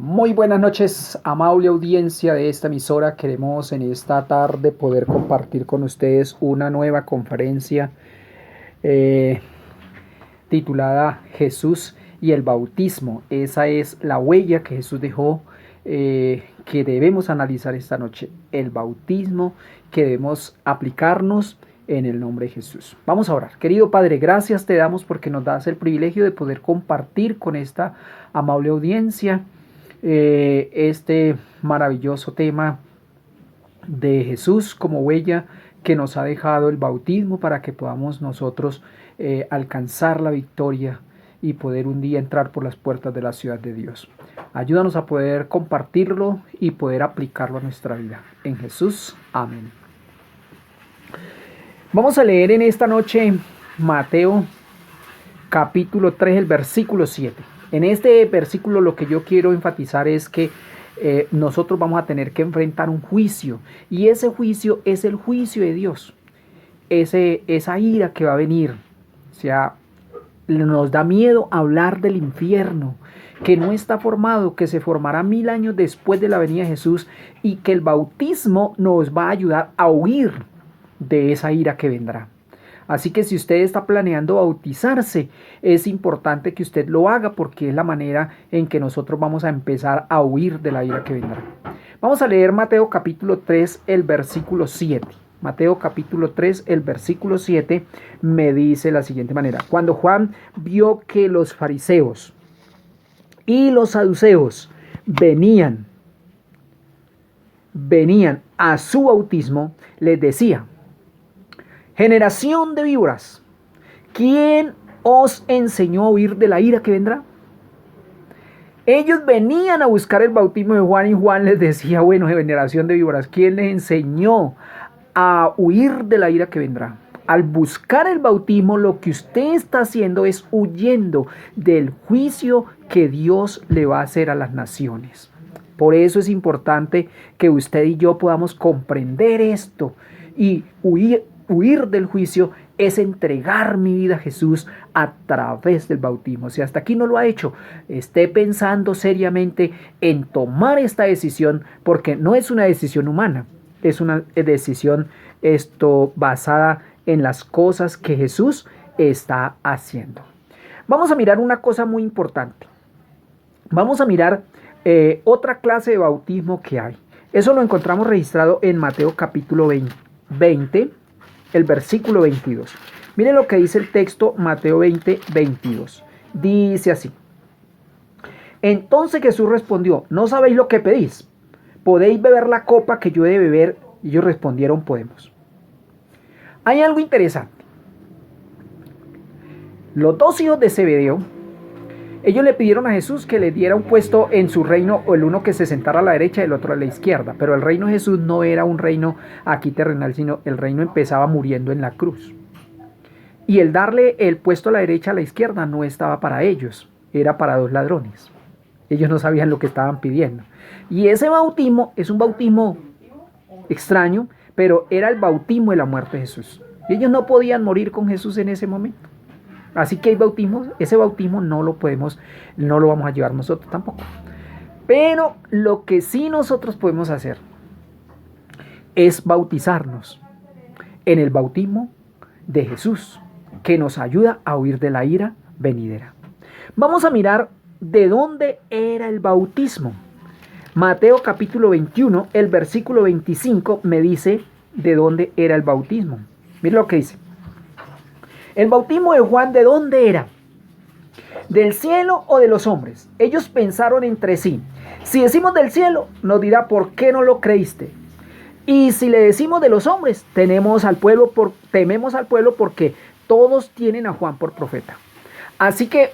Muy buenas noches, amable audiencia de esta emisora. Queremos en esta tarde poder compartir con ustedes una nueva conferencia eh, titulada Jesús y el bautismo. Esa es la huella que Jesús dejó, que debemos analizar esta noche. El bautismo que debemos aplicarnos en el nombre de Jesús. Vamos a orar. Querido Padre, gracias te damos porque nos das el privilegio de poder compartir con esta amable audiencia este maravilloso tema de Jesús como huella que nos ha dejado el bautismo para que podamos nosotros alcanzar la victoria y poder un día entrar por las puertas de la ciudad de Dios. Ayúdanos a poder compartirlo y poder aplicarlo a nuestra vida. En Jesús, amén. Vamos a leer en esta noche Mateo capítulo 3, el versículo 7. En este versículo lo que yo quiero enfatizar es que nosotros vamos a tener que enfrentar un juicio, y ese juicio es el juicio de Dios, esa ira que va a venir. O sea, nos da miedo hablar del infierno, que no está formado, que se formará 1000 años después de la venida de Jesús, y que el bautismo nos va a ayudar a huir de esa ira que vendrá. Así que si usted está planeando bautizarse, es importante que usted lo haga porque es la manera en que nosotros vamos a empezar a huir de la ira que vendrá. Vamos a leer Mateo capítulo 3, el versículo 7. Mateo capítulo 3, el versículo 7 me dice la siguiente manera. Cuando Juan vio que los fariseos y los saduceos venían a su bautismo, les decía: generación de víboras, ¿quién os enseñó a huir de la ira que vendrá? Ellos venían a buscar el bautismo de Juan y Juan les decía: bueno, generación de víboras, ¿quién les enseñó a huir de la ira que vendrá? Al buscar el bautismo, lo que usted está haciendo es huyendo del juicio que Dios le va a hacer a las naciones. Por eso es importante que usted y yo podamos comprender esto y huir del juicio. Es entregar mi vida a Jesús a través del bautismo. Si hasta aquí no lo ha hecho, esté pensando seriamente en tomar esta decisión, porque no es una decisión humana, es una decisión basada en las cosas que Jesús está haciendo. Vamos a mirar una cosa muy importante. Vamos a mirar otra clase de bautismo que hay. Eso lo encontramos registrado en Mateo capítulo 20, el versículo 22. Miren lo que dice el texto, Mateo 20, 22. Dice así: entonces Jesús respondió: ¿no sabéis lo que pedís? ¿Podéis beber la copa que yo he de beber? Y ellos respondieron: podemos. Hay algo interesante. Los dos hijos de Zebedeo, ellos le pidieron a Jesús que le diera un puesto en su reino, o el uno que se sentara a la derecha y el otro a la izquierda. Pero el reino de Jesús no era un reino aquí terrenal, sino el reino empezaba muriendo en la cruz. Y el darle el puesto a la derecha, a la izquierda, no estaba para ellos, era para dos ladrones. Ellos no sabían lo que estaban pidiendo. Y ese bautismo es un bautismo extraño, pero era el bautismo de la muerte de Jesús. Y ellos no podían morir con Jesús en ese momento. Así que hay bautismos, ese bautismo no lo vamos a llevar nosotros tampoco. Pero lo que sí nosotros podemos hacer es bautizarnos en el bautismo de Jesús, que nos ayuda a huir de la ira venidera. Vamos a mirar de dónde era el bautismo. Mateo capítulo 21, el versículo 25 me dice de dónde era el bautismo. Miren lo que dice. El bautismo de Juan, ¿de dónde era? ¿Del cielo o de los hombres? Ellos pensaron entre sí: si decimos del cielo, nos dirá: ¿por qué no lo creíste? Y si le decimos de los hombres, tememos al pueblo porque todos tienen a Juan por profeta. Así que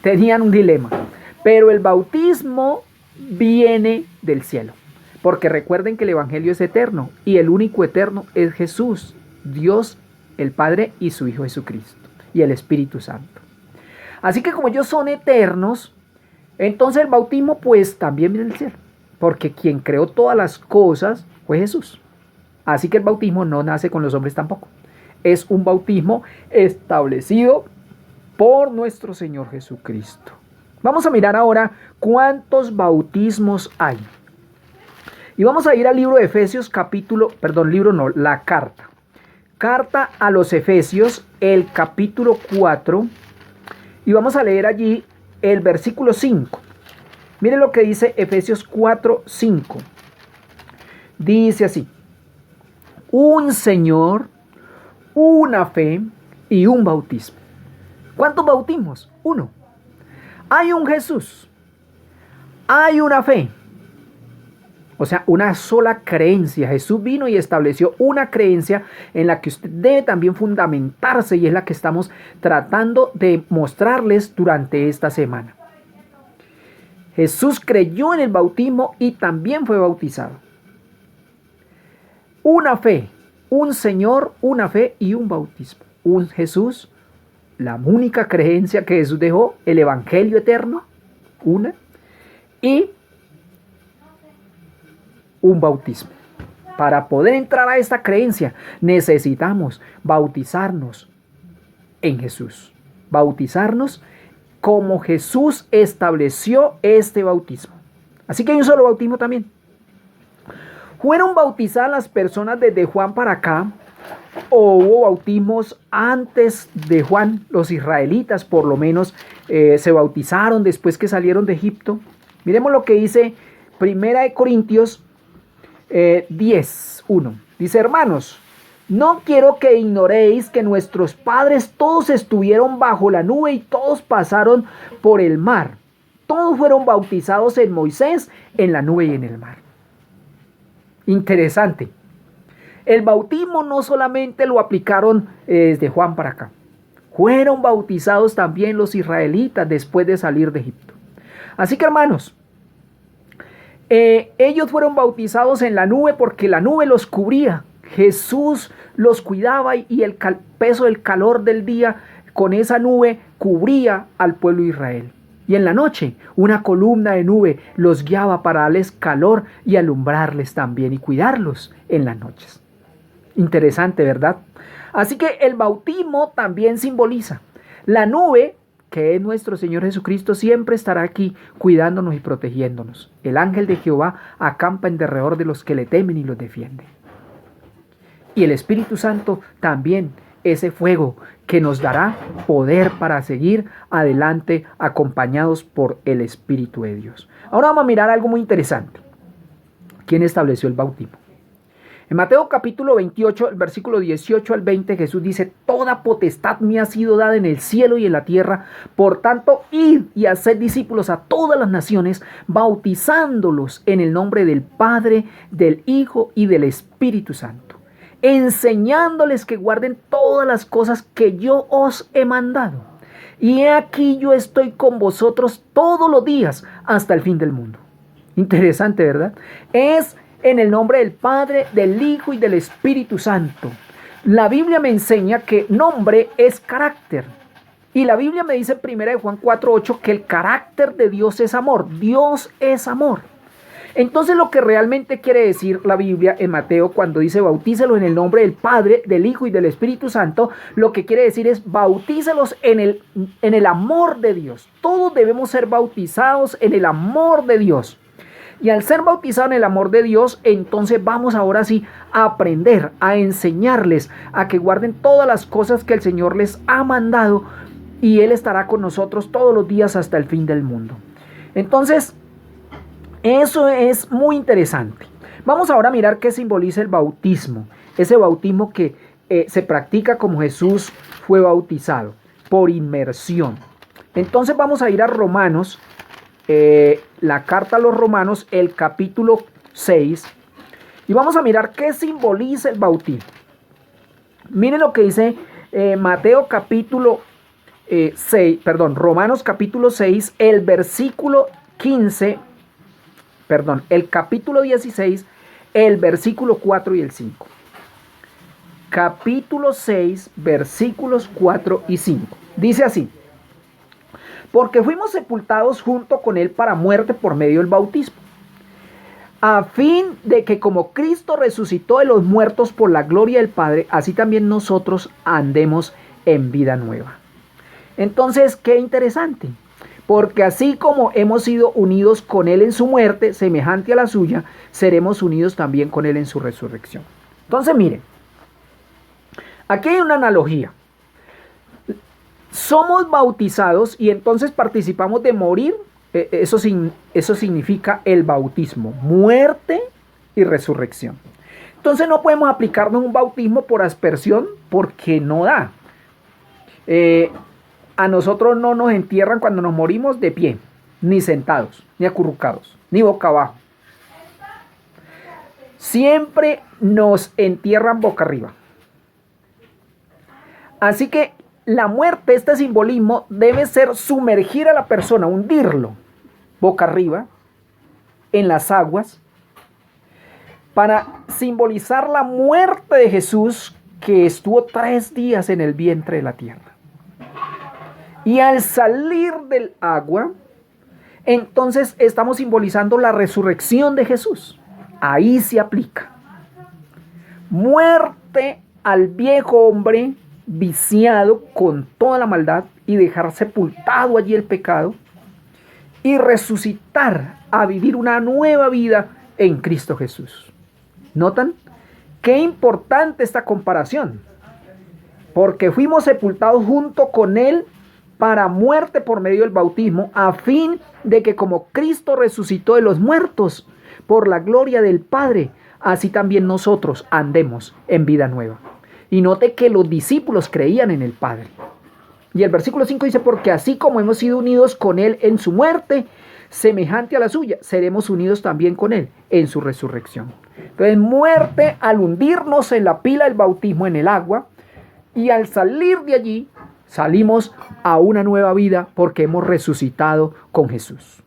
tenían un dilema. Pero el bautismo viene del cielo, porque recuerden que el evangelio es eterno y el único eterno es Jesús, Dios el Padre y su Hijo Jesucristo y el Espíritu Santo. Así que como ellos son eternos, entonces el bautismo pues también viene del cielo, porque quien creó todas las cosas fue Jesús. Así que el bautismo no nace con los hombres tampoco. Es un bautismo establecido por nuestro Señor Jesucristo. Vamos a mirar ahora cuántos bautismos hay. Y vamos a ir al libro de Efesios la carta. Carta a los Efesios, el capítulo 4. Y vamos a leer allí el versículo 5. Miren lo que dice Efesios 4, 5. Dice así: un Señor, una fe y un bautismo. ¿Cuántos bautismos? Uno. Hay un Jesús. Hay una fe. O sea, una sola creencia. Jesús vino y estableció una creencia en la que usted debe también fundamentarse, y es la que estamos tratando de mostrarles durante esta semana. Jesús creyó en el bautismo y también fue bautizado. Una fe, un Señor, una fe y un bautismo. Un Jesús, la única creencia que Jesús dejó, el Evangelio eterno, una, y un bautismo. Para poder entrar a esta creencia necesitamos bautizarnos en Jesús. Bautizarnos como Jesús estableció este bautismo. Así que hay un solo bautismo también. ¿Fueron bautizadas las personas desde Juan para acá? ¿O hubo bautismos antes de Juan? Los israelitas por lo menos se bautizaron después que salieron de Egipto. Miremos lo que dice 1 Corintios 10, 1. Dice: hermanos, no quiero que ignoréis que nuestros padres todos estuvieron bajo la nube y todos pasaron por el mar. Todos fueron bautizados en Moisés, en la nube y en el mar. Interesante. El bautismo no solamente lo aplicaron desde Juan para acá. Fueron bautizados también los israelitas después de salir de Egipto. Así que, hermanos, ellos fueron bautizados en la nube porque la nube los cubría. Jesús los cuidaba y el peso del calor del día con esa nube cubría al pueblo de Israel. Y en la noche una columna de nube los guiaba para darles calor y alumbrarles también y cuidarlos en las noches. Interesante, ¿verdad? Así que el bautismo también simboliza la nube, que es nuestro Señor Jesucristo, siempre estará aquí cuidándonos y protegiéndonos. El ángel de Jehová acampa en derredor de los que le temen y los defiende. Y el Espíritu Santo también, ese fuego que nos dará poder para seguir adelante acompañados por el Espíritu de Dios. Ahora vamos a mirar algo muy interesante. ¿Quién estableció el bautismo? En Mateo capítulo 28, el versículo 18 al 20, Jesús dice: toda potestad me ha sido dada en el cielo y en la tierra, por tanto, id y haced discípulos a todas las naciones, bautizándolos en el nombre del Padre, del Hijo y del Espíritu Santo, enseñándoles que guarden todas las cosas que yo os he mandado. Y he aquí yo estoy con vosotros todos los días hasta el fin del mundo. Interesante, ¿verdad? Es en el nombre del Padre, del Hijo y del Espíritu Santo. La Biblia me enseña que nombre es carácter. Y la Biblia me dice en 1 Juan 4:8 que el carácter de Dios es amor. Dios es amor. Entonces, lo que realmente quiere decir la Biblia en Mateo cuando dice bautícelos en el nombre del Padre, del Hijo y del Espíritu Santo, lo que quiere decir es bautícelos en el amor de Dios. Todos debemos ser bautizados en el amor de Dios. Y al ser bautizados en el amor de Dios, entonces vamos ahora sí a aprender, a enseñarles a que guarden todas las cosas que el Señor les ha mandado, y Él estará con nosotros todos los días hasta el fin del mundo. Entonces, eso es muy interesante. Vamos ahora a mirar qué simboliza el bautismo. Ese bautismo que se practica como Jesús fue bautizado, por inmersión. Entonces vamos a ir a Romanos, la carta a los Romanos, el capítulo 6, y vamos a mirar qué simboliza el bautismo. Miren lo que dice Romanos capítulo 6, el versículo 15, el capítulo 16, el versículo 4 y el 5. Capítulo 6, versículos 4 y 5. Dice así: porque fuimos sepultados junto con Él para muerte por medio del bautismo, a fin de que como Cristo resucitó de los muertos por la gloria del Padre, así también nosotros andemos en vida nueva. Entonces, qué interesante, porque así como hemos sido unidos con Él en su muerte, semejante a la suya, seremos unidos también con Él en su resurrección. Entonces, miren, aquí hay una analogía. Somos bautizados y entonces participamos de morir. Eso significa el bautismo, muerte y resurrección. Entonces no podemos aplicarnos un bautismo por aspersión porque no da. A nosotros no nos entierran cuando nos morimos de pie, ni sentados, ni acurrucados, ni boca abajo. Siempre nos entierran boca arriba. Así que la muerte, este simbolismo, debe ser sumergir a la persona, hundirlo boca arriba en las aguas, para simbolizar la muerte de Jesús, que estuvo 3 días en el vientre de la tierra. Y al salir del agua, entonces estamos simbolizando la resurrección de Jesús. Ahí se aplica. Muerte al viejo hombre viciado con toda la maldad y dejar sepultado allí el pecado, y resucitar a vivir una nueva vida en Cristo Jesús. ¿Notan? Qué importante esta comparación, porque fuimos sepultados junto con Él para muerte por medio del bautismo, a fin de que como Cristo resucitó de los muertos por la gloria del Padre, así también nosotros andemos en vida nueva. Y note que los discípulos creían en el Padre. Y el versículo 5 dice, porque así como hemos sido unidos con Él en su muerte, semejante a la suya, seremos unidos también con Él en su resurrección. Entonces, muerte al hundirnos en la pila del bautismo en el agua, y al salir de allí, salimos a una nueva vida porque hemos resucitado con Jesús.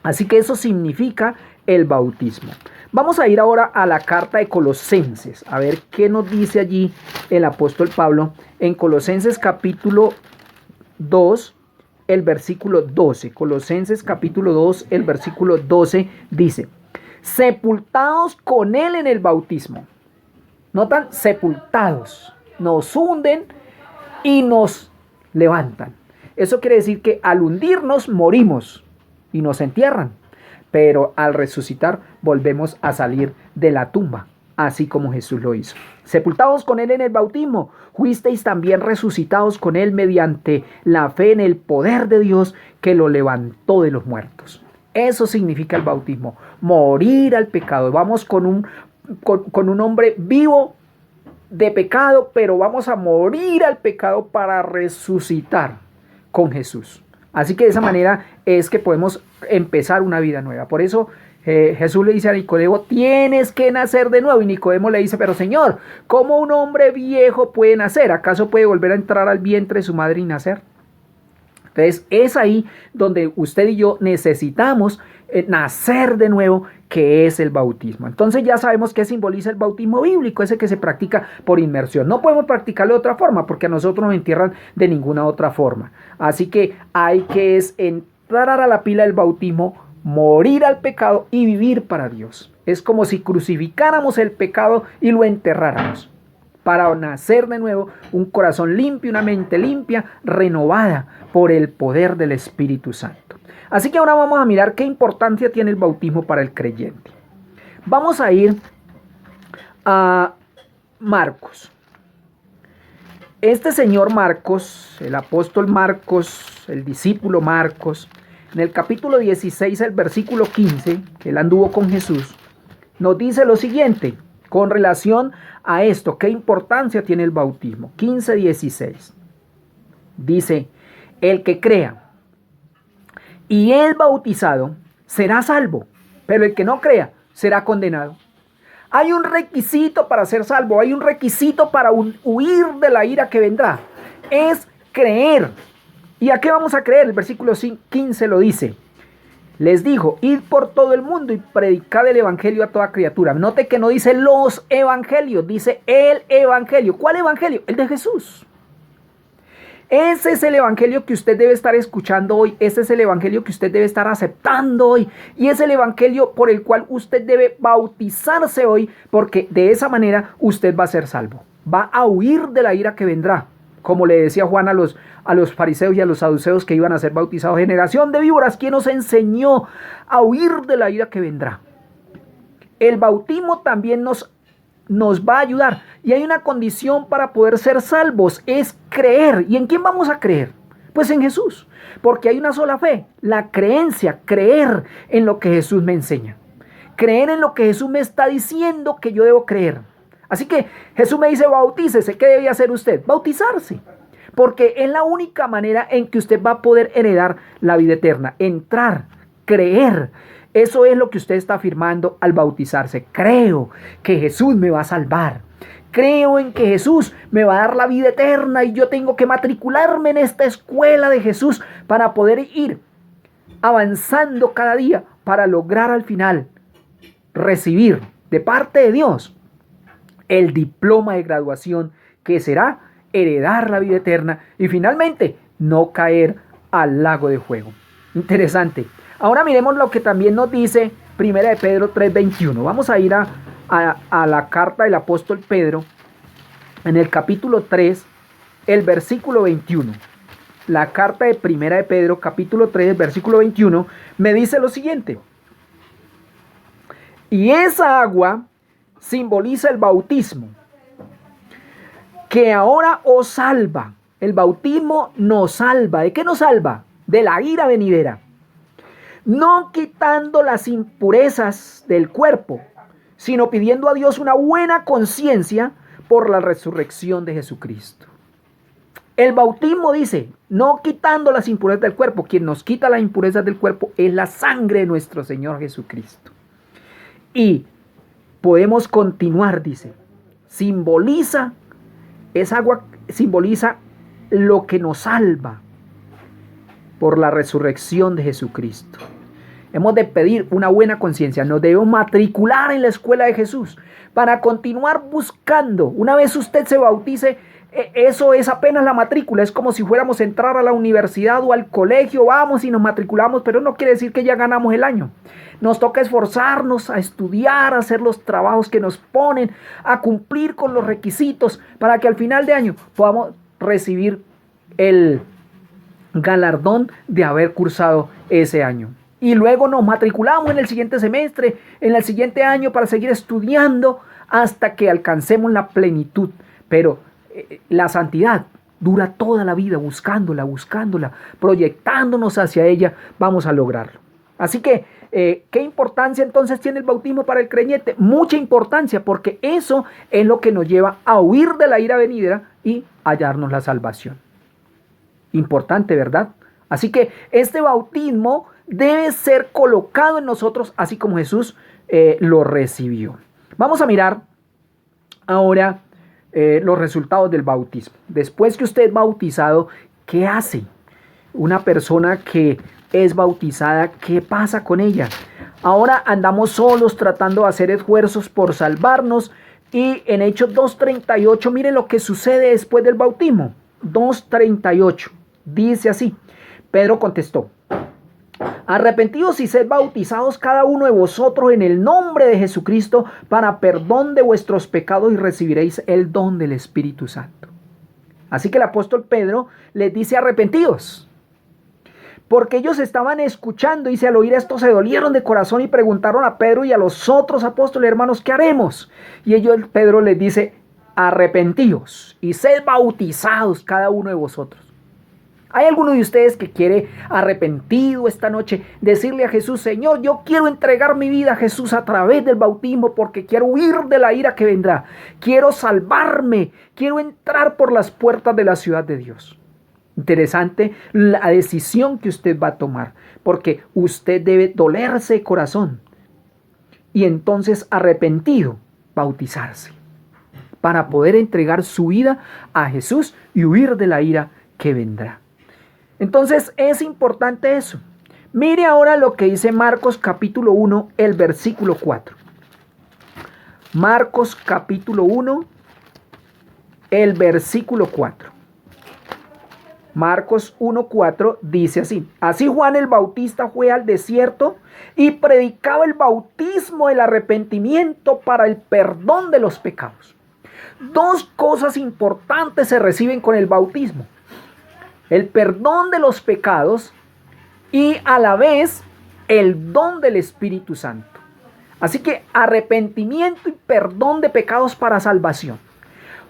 Así que eso significa el bautismo. Vamos a ir ahora a la carta de Colosenses, a ver qué nos dice allí el apóstol Pablo en Colosenses capítulo 2, el versículo 12. Colosenses capítulo 2, el versículo 12 dice, sepultados con Él en el bautismo. ¿Notan? Sepultados. Nos hunden y nos levantan. Eso quiere decir que al hundirnos morimos y nos entierran, pero al resucitar volvemos a salir de la tumba, así como Jesús lo hizo. Sepultados con Él en el bautismo, fuisteis también resucitados con Él mediante la fe en el poder de Dios que lo levantó de los muertos. Eso significa el bautismo, morir al pecado. Vamos con un hombre vivo de pecado, pero vamos a morir al pecado para resucitar con Jesús. Así que de esa manera es que podemos empezar una vida nueva. Por eso Jesús le dice a Nicodemo, tienes que nacer de nuevo. Y Nicodemo le dice, pero Señor, ¿cómo un hombre viejo puede nacer? ¿Acaso puede volver a entrar al vientre de su madre y nacer? Entonces es ahí donde usted y yo necesitamos nacer de nuevo, que es el bautismo. Entonces ya sabemos qué simboliza el bautismo bíblico, ese que se practica por inmersión. No podemos practicarlo de otra forma porque a nosotros nos entierran de ninguna otra forma. Así que hay que entrar a la pila del bautismo, morir al pecado y vivir para Dios. Es como si crucificáramos el pecado y lo enterráramos, para nacer de nuevo, un corazón limpio, una mente limpia, renovada por el poder del Espíritu Santo. Así que ahora vamos a mirar qué importancia tiene el bautismo para el creyente. Vamos a ir a Marcos. Este señor Marcos, el apóstol Marcos, el discípulo Marcos, en el capítulo 16, el versículo 15, que él anduvo con Jesús, nos dice lo siguiente con relación a esto, qué importancia tiene el bautismo. 15:16. Dice, el que crea y es bautizado será salvo, pero el que no crea será condenado. Hay un requisito para ser salvo, hay un requisito para huir de la ira que vendrá. Es creer. ¿Y a qué vamos a creer? El versículo 15 lo dice. Les dijo, id por todo el mundo y predicad el evangelio a toda criatura. Note que no dice los evangelios, dice el evangelio. ¿Cuál evangelio? El de Jesús. Ese es el evangelio que usted debe estar escuchando hoy. Ese es el evangelio que usted debe estar aceptando hoy. Y es el evangelio por el cual usted debe bautizarse hoy, porque de esa manera usted va a ser salvo. Va a huir de la ira que vendrá como le decía Juan a los fariseos y a los saduceos que iban a ser bautizados: generación de víboras, ¿quién os enseñó a huir de la ira que vendrá? El bautismo también nos va a ayudar. Y hay una condición para poder ser salvos: es creer. ¿Y en quién vamos a creer? Pues en Jesús. Porque hay una sola fe: la creencia, creer en lo que Jesús me enseña. Creer en lo que Jesús me está diciendo que yo debo creer. Así que Jesús me dice: bautícese. ¿Qué debe hacer usted? Bautizarse. Porque es la única manera en que usted va a poder heredar la vida eterna. Entrar, creer. Eso es lo que usted está afirmando al bautizarse. Creo que Jesús me va a salvar. Creo en que Jesús me va a dar la vida eterna y yo tengo que matricularme en esta escuela de Jesús para poder ir avanzando cada día para lograr al final recibir de parte de Dios el diploma de graduación, que será heredar la vida eterna y finalmente no caer al lago de fuego. Interesante. Ahora miremos lo que también nos dice 1 de Pedro 3:21. Vamos a ir a la carta del apóstol Pedro en el capítulo 3, el versículo 21. La carta de 1 de Pedro, capítulo 3, versículo 21, me dice lo siguiente: y esa agua simboliza el bautismo, que ahora os salva. El bautismo nos salva. ¿De qué nos salva? De la ira venidera. No quitando las impurezas del cuerpo, sino pidiendo a Dios una buena conciencia por la resurrección de Jesucristo. El bautismo dice, no quitando las impurezas del cuerpo. Quien nos quita las impurezas del cuerpo es la sangre de nuestro Señor Jesucristo. Y podemos continuar, dice, esa agua simboliza lo que nos salva por la resurrección de Jesucristo. Hemos de pedir una buena conciencia, nos debemos matricular en la escuela de Jesús para continuar buscando. Una vez usted se bautice, eso es apenas la matrícula, es como si fuéramos a entrar a la universidad o al colegio, vamos y nos matriculamos, pero no quiere decir que ya ganamos el año. Nos toca esforzarnos a estudiar, a hacer los trabajos que nos ponen, a cumplir con los requisitos para que al final de año podamos recibir el galardón de haber cursado ese año. Y luego nos matriculamos en el siguiente semestre, en el siguiente año, para seguir estudiando hasta que alcancemos la plenitud. Pero la santidad dura toda la vida, buscándola, proyectándonos hacia ella, vamos a lograrlo. Así que, ¿qué importancia entonces tiene el bautismo para el creyente? Mucha importancia, porque eso es lo que nos lleva a huir de la ira venidera y hallarnos la salvación. Importante, ¿verdad? Así que este bautismo debe ser colocado en nosotros, así como Jesús lo recibió. Vamos a mirar ahora los resultados del bautismo. Después que usted es bautizado, ¿qué hace? Una persona que es bautizada, ¿qué pasa con ella? Ahora andamos solos tratando de hacer esfuerzos por salvarnos, y en Hechos 2:38, miren lo que sucede después del bautismo. 2:38, dice así: Pedro contestó: arrepentidos y sed bautizados cada uno de vosotros en el nombre de Jesucristo para perdón de vuestros pecados y recibiréis el don del Espíritu Santo. Así que el apóstol Pedro les dice: arrepentidos. Porque ellos estaban escuchando, y al oír esto se dolieron de corazón y preguntaron a Pedro y a los otros apóstoles: hermanos, ¿qué haremos? Y Pedro les dice: arrepentíos y sed bautizados cada uno de vosotros. ¿Hay alguno de ustedes que quiere, arrepentido esta noche, decirle a Jesús: Señor, yo quiero entregar mi vida a Jesús a través del bautismo porque quiero huir de la ira que vendrá, quiero salvarme, quiero entrar por las puertas de la ciudad de Dios? Interesante la decisión que usted va a tomar, porque usted debe dolerse de corazón y entonces, arrepentido, bautizarse para poder entregar su vida a Jesús y huir de la ira que vendrá. Entonces es importante eso. Mire ahora lo que dice Marcos capítulo 1, el versículo 4. Marcos capítulo 1, el versículo 4. Marcos 1:4 dice así: así Juan el Bautista fue al desierto y predicaba el bautismo del arrepentimiento para el perdón de los pecados. Dos cosas importantes se reciben con el bautismo: el perdón de los pecados y a la vez el don del Espíritu Santo. Así que arrepentimiento y perdón de pecados para salvación.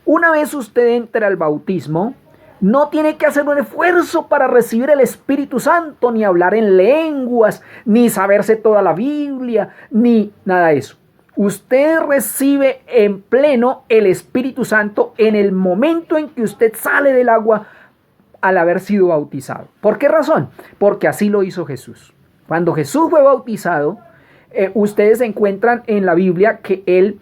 Una vez usted entra al bautismo, no tiene que hacer un esfuerzo para recibir el Espíritu Santo, ni hablar en lenguas, ni saberse toda la Biblia, ni nada de eso. Usted recibe en pleno el Espíritu Santo en el momento en que usted sale del agua al haber sido bautizado. ¿Por qué razón? Porque así lo hizo Jesús. Cuando Jesús fue bautizado, ustedes encuentran en la Biblia que él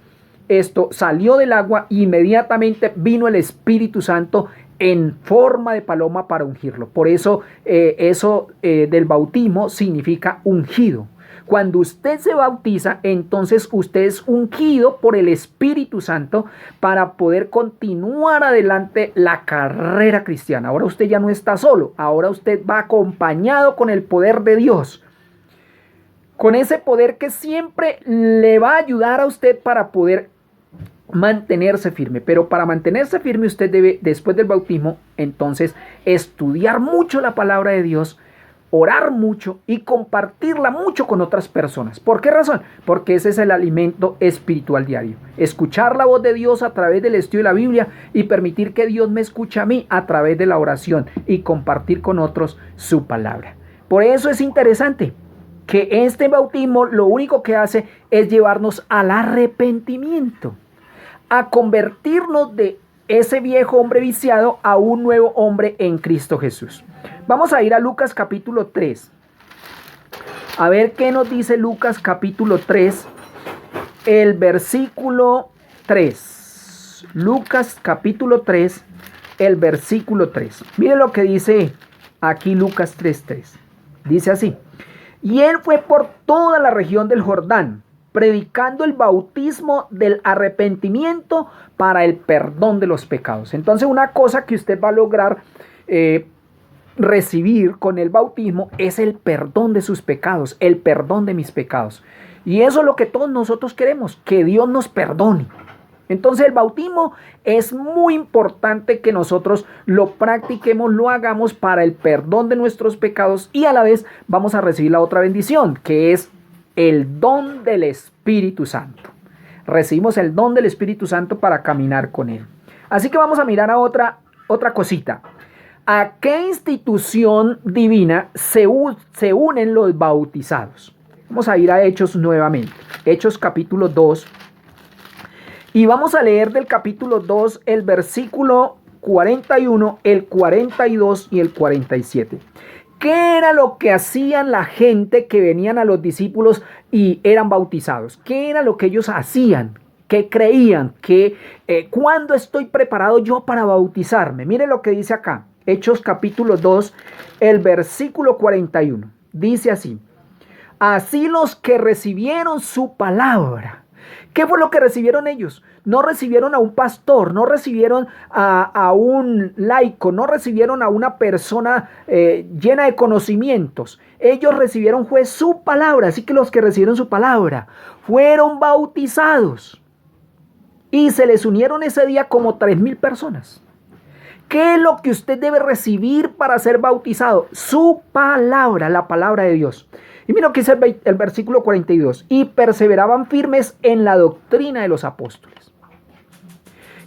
salió del agua e inmediatamente vino el Espíritu Santo en forma de paloma para ungirlo. Por eso del bautismo significa ungido. Cuando usted se bautiza, entonces usted es ungido por el Espíritu Santo para poder continuar adelante la carrera cristiana. Ahora usted ya no está solo, ahora usted va acompañado con el poder de Dios. Con ese poder que siempre le va a ayudar a usted para poder mantenerse firme. Pero para mantenerse firme usted debe, después del bautismo, entonces estudiar mucho la palabra de Dios, orar mucho y compartirla mucho con otras personas. ¿Por qué razón? Porque ese es el alimento espiritual diario. Escuchar la voz de Dios a través del estudio de la Biblia y permitir que Dios me escuche a mí a través de la oración y compartir con otros su palabra. Por eso es interesante que este bautismo lo único que hace es llevarnos al arrepentimiento, a convertirnos de ese viejo hombre viciado a un nuevo hombre en Cristo Jesús. Vamos a ir a Lucas capítulo 3. A ver qué nos dice Lucas capítulo 3, el versículo 3. Lucas capítulo 3, el versículo 3. Mire lo que dice aquí Lucas 3:3. Dice así: y él fue por toda la región del Jordán, predicando el bautismo del arrepentimiento para el perdón de los pecados. Entonces, una cosa que usted va a lograr recibir con el bautismo es el perdón de sus pecados, el perdón de mis pecados. Y eso es lo que todos nosotros queremos, que Dios nos perdone. Entonces el bautismo es muy importante que nosotros lo practiquemos, lo hagamos para el perdón de nuestros pecados y a la vez vamos a recibir la otra bendición, que es el don del Espíritu Santo. Recibimos el don del Espíritu Santo para caminar con Él. Así que vamos a mirar a otra cosita. ¿A qué institución divina se unen los bautizados? Vamos a ir a Hechos nuevamente. Hechos capítulo 2. Y vamos a leer del capítulo 2 el versículo 41, el 42 y el 47. ¿Qué era lo que hacían la gente que venían a los discípulos y eran bautizados? ¿Qué era lo que ellos hacían? ¿Qué creían? ¿Cuándo estoy preparado yo para bautizarme? Mire lo que dice acá. Hechos capítulo 2, el versículo 41. Dice así: así los que recibieron su palabra. ¿Qué fue lo que recibieron ellos? No recibieron a un pastor, no recibieron a un laico, no recibieron a una persona llena de conocimientos. Ellos recibieron fue su palabra. Así que los que recibieron su palabra fueron bautizados. Y se les unieron ese día como 3,000 personas. ¿Qué es lo que usted debe recibir para ser bautizado? Su palabra, la palabra de Dios. Y mira lo que dice el versículo 42. Y perseveraban firmes en la doctrina de los apóstoles.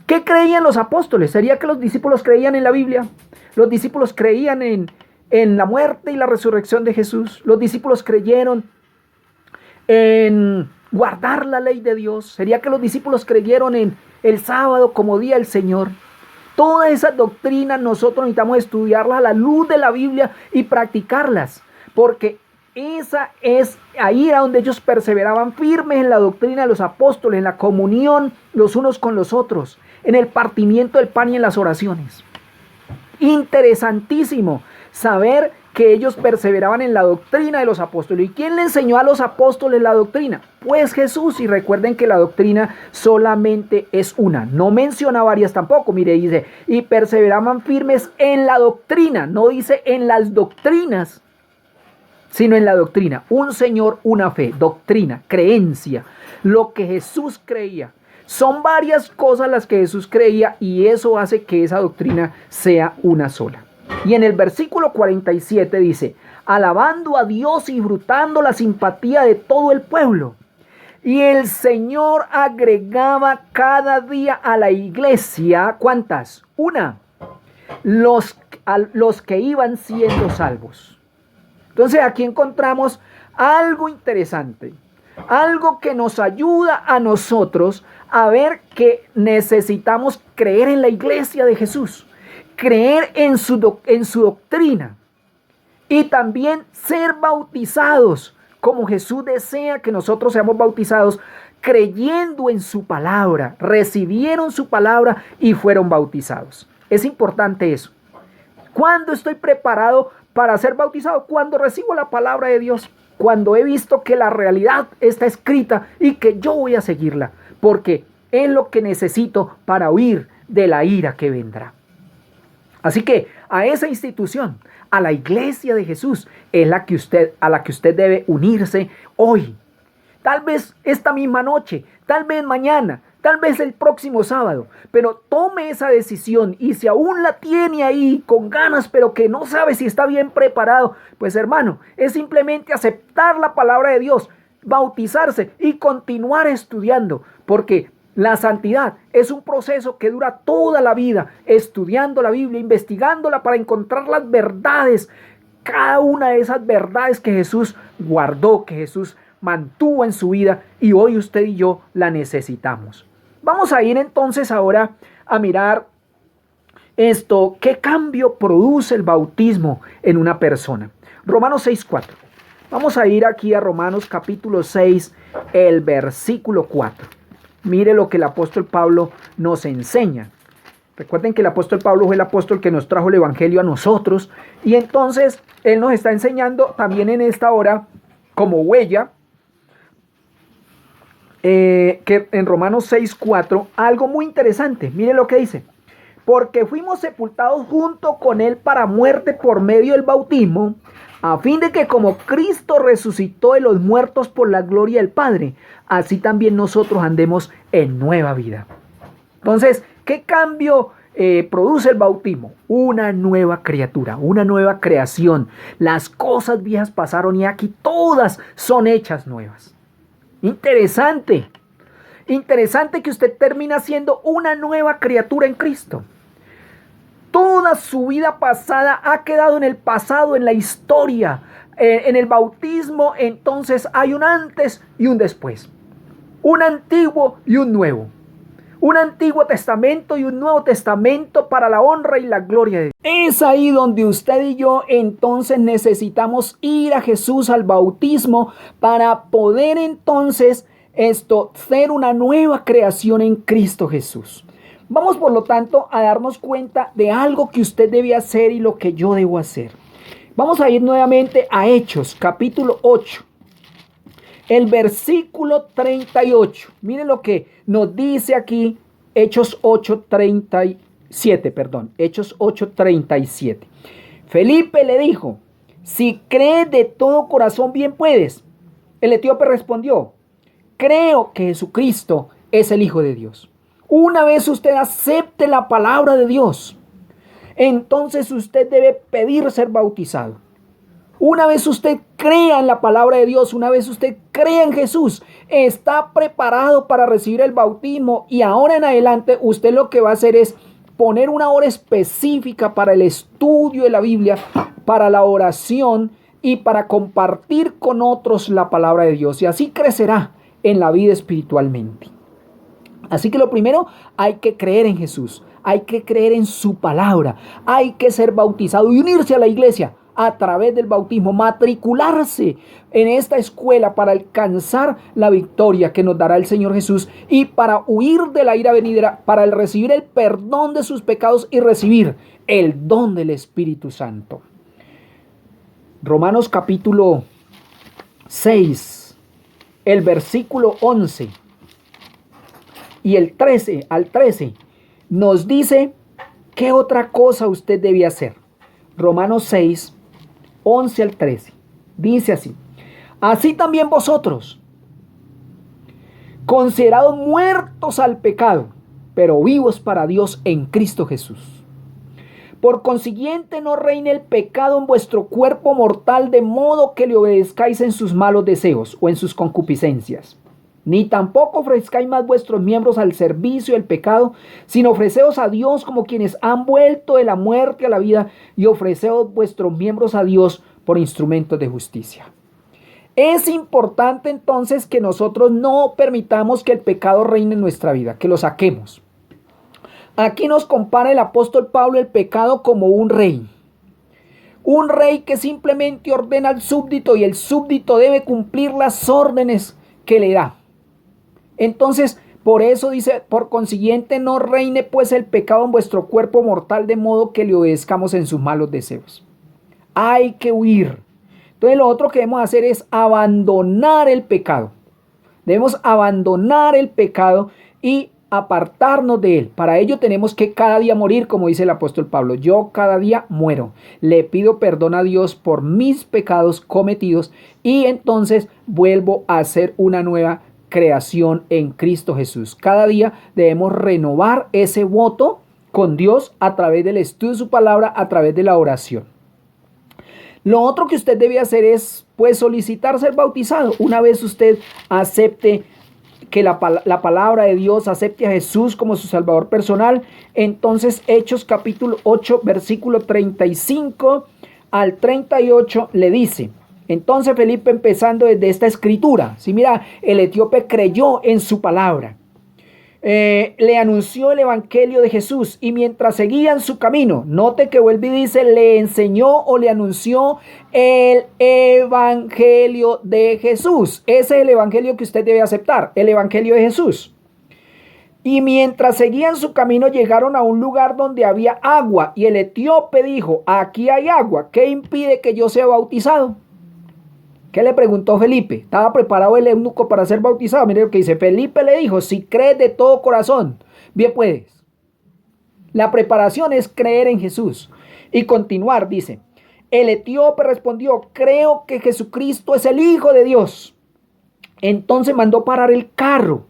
¿Qué creían los apóstoles? ¿Sería que los discípulos creían en la Biblia? Los discípulos creían en la muerte y la resurrección de Jesús. Los discípulos creyeron en guardar la ley de Dios. ¿Sería que los discípulos creyeron en el sábado como día del Señor? Todas esas doctrinas nosotros necesitamos estudiarlas a la luz de la Biblia y practicarlas, porque ahí era donde ellos perseveraban firmes en la doctrina de los apóstoles, en la comunión los unos con los otros, en el partimiento del pan y en las oraciones. Interesantísimo saber que ellos perseveraban en la doctrina de los apóstoles. ¿Y quién le enseñó a los apóstoles la doctrina? Pues Jesús. Y recuerden que la doctrina solamente es una. No menciona varias tampoco. Mire, dice, y perseveraban firmes en la doctrina. No dice en las doctrinas, sino en la doctrina. Un Señor, una fe, doctrina, creencia. Lo que Jesús creía. Son varias cosas las que Jesús creía y eso hace que esa doctrina sea una sola. Y en el versículo 47 dice, alabando a Dios y disfrutando la simpatía de todo el pueblo. Y el Señor agregaba cada día a la iglesia, ¿cuántas? Una, los que iban siendo salvos. Entonces aquí encontramos algo interesante, algo que nos ayuda a nosotros a ver que necesitamos creer en la iglesia de Jesús, creer en su doctrina y también ser bautizados, como Jesús desea que nosotros seamos bautizados, creyendo en su palabra, recibieron su palabra y fueron bautizados. Es importante eso. ¿Cuándo estoy preparado para ser bautizado? Cuando recibo la palabra de Dios, cuando he visto que la realidad está escrita y que yo voy a seguirla, porque es lo que necesito para huir de la ira que vendrá. Así que a esa institución, a la iglesia de Jesús, es a la que usted debe unirse hoy. Tal vez esta misma noche, tal vez mañana, tal vez el próximo sábado, pero tome esa decisión y si aún la tiene ahí con ganas, pero que no sabe si está bien preparado, pues hermano, es simplemente aceptar la palabra de Dios, bautizarse y continuar estudiando, porque la santidad es un proceso que dura toda la vida, estudiando la Biblia, investigándola para encontrar las verdades, cada una de esas verdades que Jesús guardó, que Jesús mantuvo en su vida y hoy usted y yo la necesitamos. Vamos a ir entonces ahora a mirar esto, ¿qué cambio produce el bautismo en una persona? Romanos 6:4. Vamos a ir aquí a Romanos capítulo 6, el versículo 4. Mire lo que el apóstol Pablo nos enseña. Recuerden que el apóstol Pablo fue el apóstol que nos trajo el evangelio a nosotros y entonces él nos está enseñando también en esta hora como huella que en Romanos 6:4 algo muy interesante. Mire lo que dice: porque fuimos sepultados junto con él para muerte por medio del bautismo, a fin de que como Cristo resucitó de los muertos por la gloria del Padre, así también nosotros andemos en nueva vida. Entonces, ¿qué cambio produce el bautismo? Una nueva criatura, una nueva creación. Las cosas viejas pasaron y aquí todas son hechas nuevas. Interesante. Interesante que usted termina siendo una nueva criatura en Cristo. Toda su vida pasada ha quedado en el pasado, en la historia. En el bautismo, entonces hay un antes y un después. Un antiguo y un nuevo. Un antiguo testamento y un nuevo testamento para la honra y la gloria de Dios. Es ahí donde usted y yo entonces necesitamos ir a Jesús al bautismo para poder entonces ser una nueva creación en Cristo Jesús. Vamos por lo tanto a darnos cuenta de algo que usted debe hacer y lo que yo debo hacer. Vamos a ir nuevamente a Hechos capítulo 8. El versículo 38. Miren lo que nos dice aquí Hechos 8:37, perdón. Hechos 8:37. Felipe le dijo: si crees de todo corazón, bien puedes. El etíope respondió: creo que Jesucristo es el Hijo de Dios. Una vez usted acepte la palabra de Dios, entonces usted debe pedir ser bautizado. Una vez usted crea en la palabra de Dios, una vez usted crea en Jesús, está preparado para recibir el bautismo y ahora en adelante usted lo que va a hacer es poner una hora específica para el estudio de la Biblia, para la oración y para compartir con otros la palabra de Dios. Y así crecerá en la vida espiritualmente. Así que lo primero, hay que creer en Jesús, hay que creer en su palabra, hay que ser bautizado y unirse a la iglesia a través del bautismo, matricularse en esta escuela para alcanzar la victoria que nos dará el Señor Jesús y para huir de la ira venidera, para recibir el perdón de sus pecados y recibir el don del Espíritu Santo. Romanos capítulo 6, el versículo 11 y el 13 al 13 nos dice qué otra cosa usted debe hacer. Romanos 6, 11 al 13. Dice así: así también vosotros, considerados muertos al pecado, pero vivos para Dios en Cristo Jesús. Por consiguiente, no reine el pecado en vuestro cuerpo mortal, de modo que le obedezcáis en sus malos deseos o en sus concupiscencias. Ni tampoco ofrezcáis más vuestros miembros al servicio del pecado, sino ofreceos a Dios como quienes han vuelto de la muerte a la vida, y ofreceos vuestros miembros a Dios por instrumentos de justicia. Es importante entonces que nosotros no permitamos que el pecado reine en nuestra vida, que lo saquemos. Aquí nos compara el apóstol Pablo el pecado como un rey. Un rey que simplemente ordena al súbdito y el súbdito debe cumplir las órdenes que le da. Entonces, por eso dice, por consiguiente no reine pues el pecado en vuestro cuerpo mortal, de modo que le obedezcamos en sus malos deseos. Hay que huir. Entonces lo otro que debemos hacer es abandonar el pecado. Debemos abandonar el pecado y apartarnos de él. Para ello tenemos que cada día morir, como dice el apóstol Pablo. Yo cada día muero. Le pido perdón a Dios por mis pecados cometidos y entonces vuelvo a ser una nueva creación en Cristo Jesús. Cada día debemos renovar ese voto con Dios a través del estudio de su palabra, a través de la oración. Lo otro que usted debe hacer es pues solicitar ser bautizado. Una vez usted acepte que la palabra de Dios, acepte a Jesús como su Salvador personal, entonces Hechos capítulo 8 versículo 35 al 38 le dice: entonces Felipe, empezando desde esta escritura, si mira, el etíope creyó en su palabra, le anunció el evangelio de Jesús, y mientras seguían su camino, note que vuelve y dice, le enseñó o le anunció el evangelio de Jesús. Ese es el evangelio que usted debe aceptar, el evangelio de Jesús. Y mientras seguían su camino, llegaron a un lugar donde había agua, y el etíope dijo, aquí hay agua, ¿qué impide que yo sea bautizado? ¿Qué le preguntó Felipe? ¿Estaba preparado el eunuco para ser bautizado? Mire lo que dice. Felipe le dijo, si crees de todo corazón, bien puedes. La preparación es creer en Jesús. Y continuar, dice. El etíope respondió, creo que Jesucristo es el Hijo de Dios. Entonces mandó parar el carro.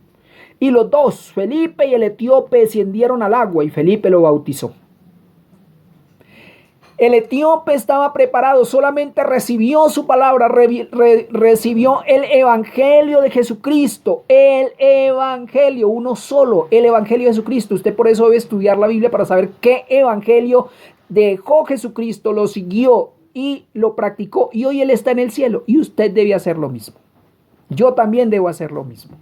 Y los dos, Felipe y el etíope, descendieron al agua y Felipe lo bautizó. El etíope estaba preparado, solamente recibió su palabra, recibió el evangelio de Jesucristo, el evangelio, uno solo, el evangelio de Jesucristo. Usted por eso debe estudiar la Biblia para saber qué evangelio dejó Jesucristo, lo siguió y lo practicó, y hoy Él está en el cielo y usted debe hacer lo mismo. Yo también debo hacer lo mismo.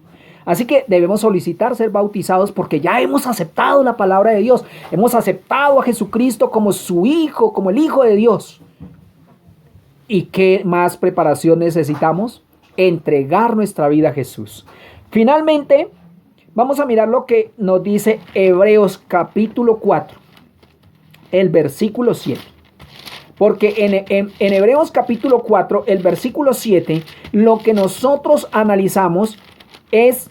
Así que debemos solicitar ser bautizados porque ya hemos aceptado la palabra de Dios. Hemos aceptado a Jesucristo como su Hijo, como el Hijo de Dios. ¿Y qué más preparación necesitamos? Entregar nuestra vida a Jesús. Finalmente, vamos a mirar lo que nos dice Hebreos capítulo 4, el versículo 7. Porque en Hebreos capítulo 4, el versículo 7, lo que nosotros analizamos es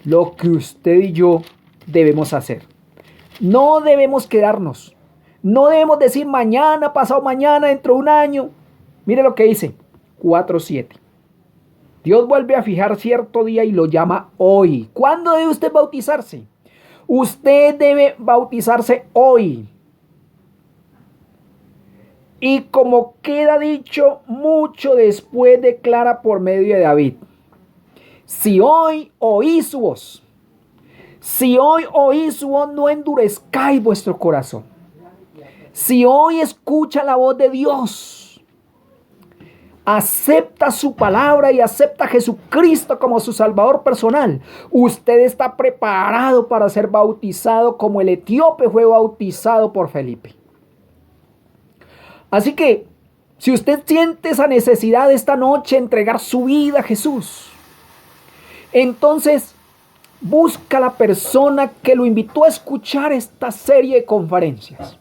lo que usted y yo debemos hacer. No debemos quedarnos. No debemos decir mañana, pasado mañana, dentro de un año. Mire lo que dice 4:7. Dios vuelve a fijar cierto día y lo llama hoy. ¿Cuándo debe usted bautizarse? Usted debe bautizarse hoy. Y como queda dicho, mucho después declara por medio de David. Si hoy oís su voz, no endurezcáis vuestro corazón. Si hoy escucha la voz de Dios, acepta su palabra y acepta a Jesucristo como su Salvador personal, usted está preparado para ser bautizado como el etíope fue bautizado por Felipe. Así que, si usted siente esa necesidad esta noche de entregar su vida a Jesús, entonces busca a la persona que lo invitó a escuchar esta serie de conferencias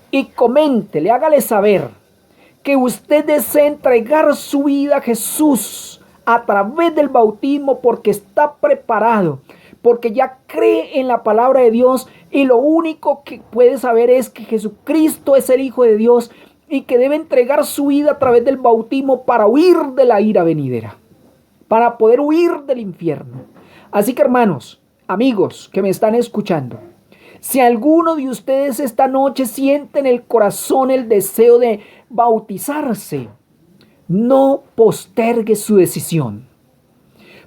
y coméntele, hágale saber que usted desea entregar su vida a Jesús a través del bautismo porque está preparado, porque ya cree en la palabra de Dios y lo único que puede saber es que Jesucristo es el Hijo de Dios y que debe entregar su vida a través del bautismo para huir de la ira venidera. para poder huir del infierno. Así que hermanos, amigos que me están escuchando, si alguno de ustedes esta noche siente en el corazón el deseo de bautizarse, no postergue su decisión.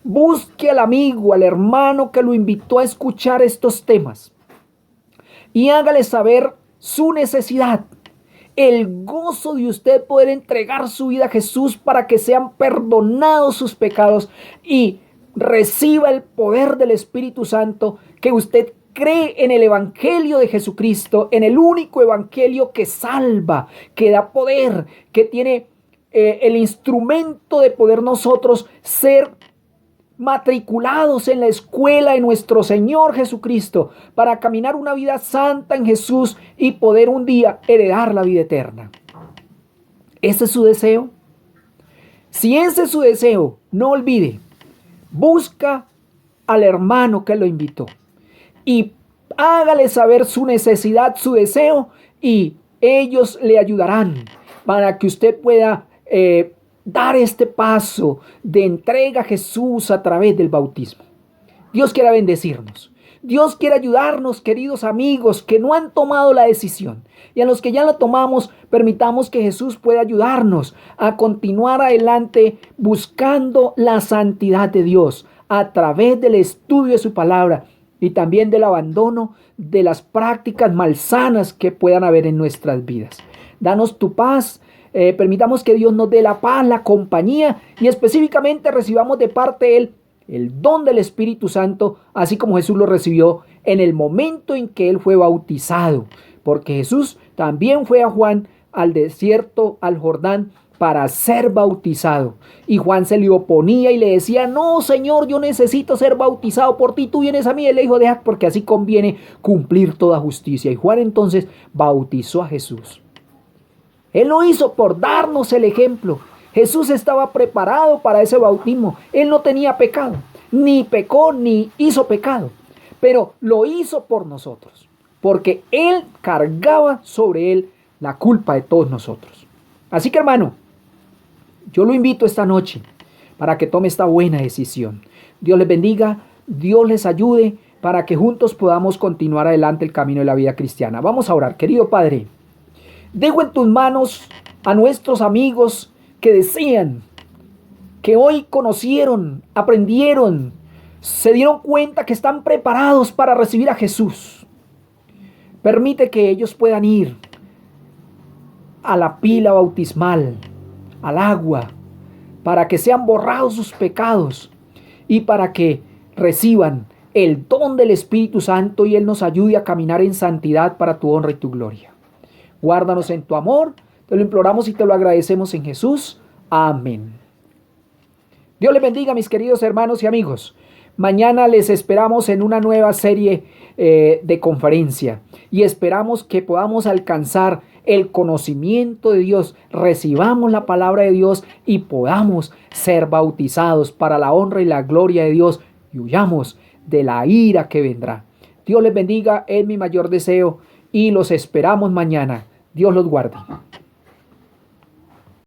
Busque al amigo, al hermano que lo invitó a escuchar estos temas y hágale saber su necesidad, el gozo de usted poder entregar su vida a Jesús para que sean perdonados sus pecados y reciba el poder del Espíritu Santo, que usted cree en el Evangelio de Jesucristo, en el único Evangelio que salva, que da poder, que tiene el instrumento de poder nosotros ser matriculados en la escuela de nuestro Señor Jesucristo para caminar una vida santa en Jesús y poder un día heredar la vida eterna. ¿Ese es su deseo? Si ese es su deseo, no olvide, busca al hermano que lo invitó y hágale saber su necesidad, su deseo, y ellos le ayudarán para que usted pueda dar este paso de entrega a Jesús a través del bautismo. Dios quiera bendecirnos. Dios quiere ayudarnos, queridos amigos que no han tomado la decisión. Y a los que ya la tomamos, permitamos que Jesús pueda ayudarnos a continuar adelante buscando la santidad de Dios a través del estudio de su palabra y también del abandono de las prácticas malsanas que puedan haber en nuestras vidas. Danos tu paz. Permitamos que Dios nos dé la paz, la compañía y específicamente recibamos de parte de Él el don del Espíritu Santo, así como Jesús lo recibió en el momento en que Él fue bautizado, porque Jesús también fue a Juan al desierto, al Jordán, para ser bautizado. Y Juan se le oponía y le decía: no, Señor, yo necesito ser bautizado por ti, tú vienes a mí. Él le dijo: deja, porque así conviene cumplir toda justicia. Y Juan entonces bautizó a Jesús. Él lo hizo por darnos el ejemplo. Jesús estaba preparado para ese bautismo. Él no tenía pecado, ni pecó, ni hizo pecado, pero lo hizo por nosotros, porque Él cargaba sobre Él la culpa de todos nosotros. Así que, hermano, yo lo invito esta noche para que tome esta buena decisión. Dios les bendiga, Dios les ayude para que juntos podamos continuar adelante el camino de la vida cristiana. Vamos a orar. Querido Padre, dejo en tus manos a nuestros amigos que desean, que hoy conocieron, aprendieron, se dieron cuenta que están preparados para recibir a Jesús. Permite que ellos puedan ir a la pila bautismal, al agua, para que sean borrados sus pecados y para que reciban el don del Espíritu Santo y Él nos ayude a caminar en santidad para tu honra y tu gloria. Guárdanos en tu amor, te lo imploramos y te lo agradecemos en Jesús. Amén. Dios les bendiga, mis queridos hermanos y amigos. Mañana les esperamos en una nueva serie de conferencia y esperamos que podamos alcanzar el conocimiento de Dios, recibamos la palabra de Dios y podamos ser bautizados para la honra y la gloria de Dios y huyamos de la ira que vendrá. Dios les bendiga, es mi mayor deseo y los esperamos mañana. Dios los guarde.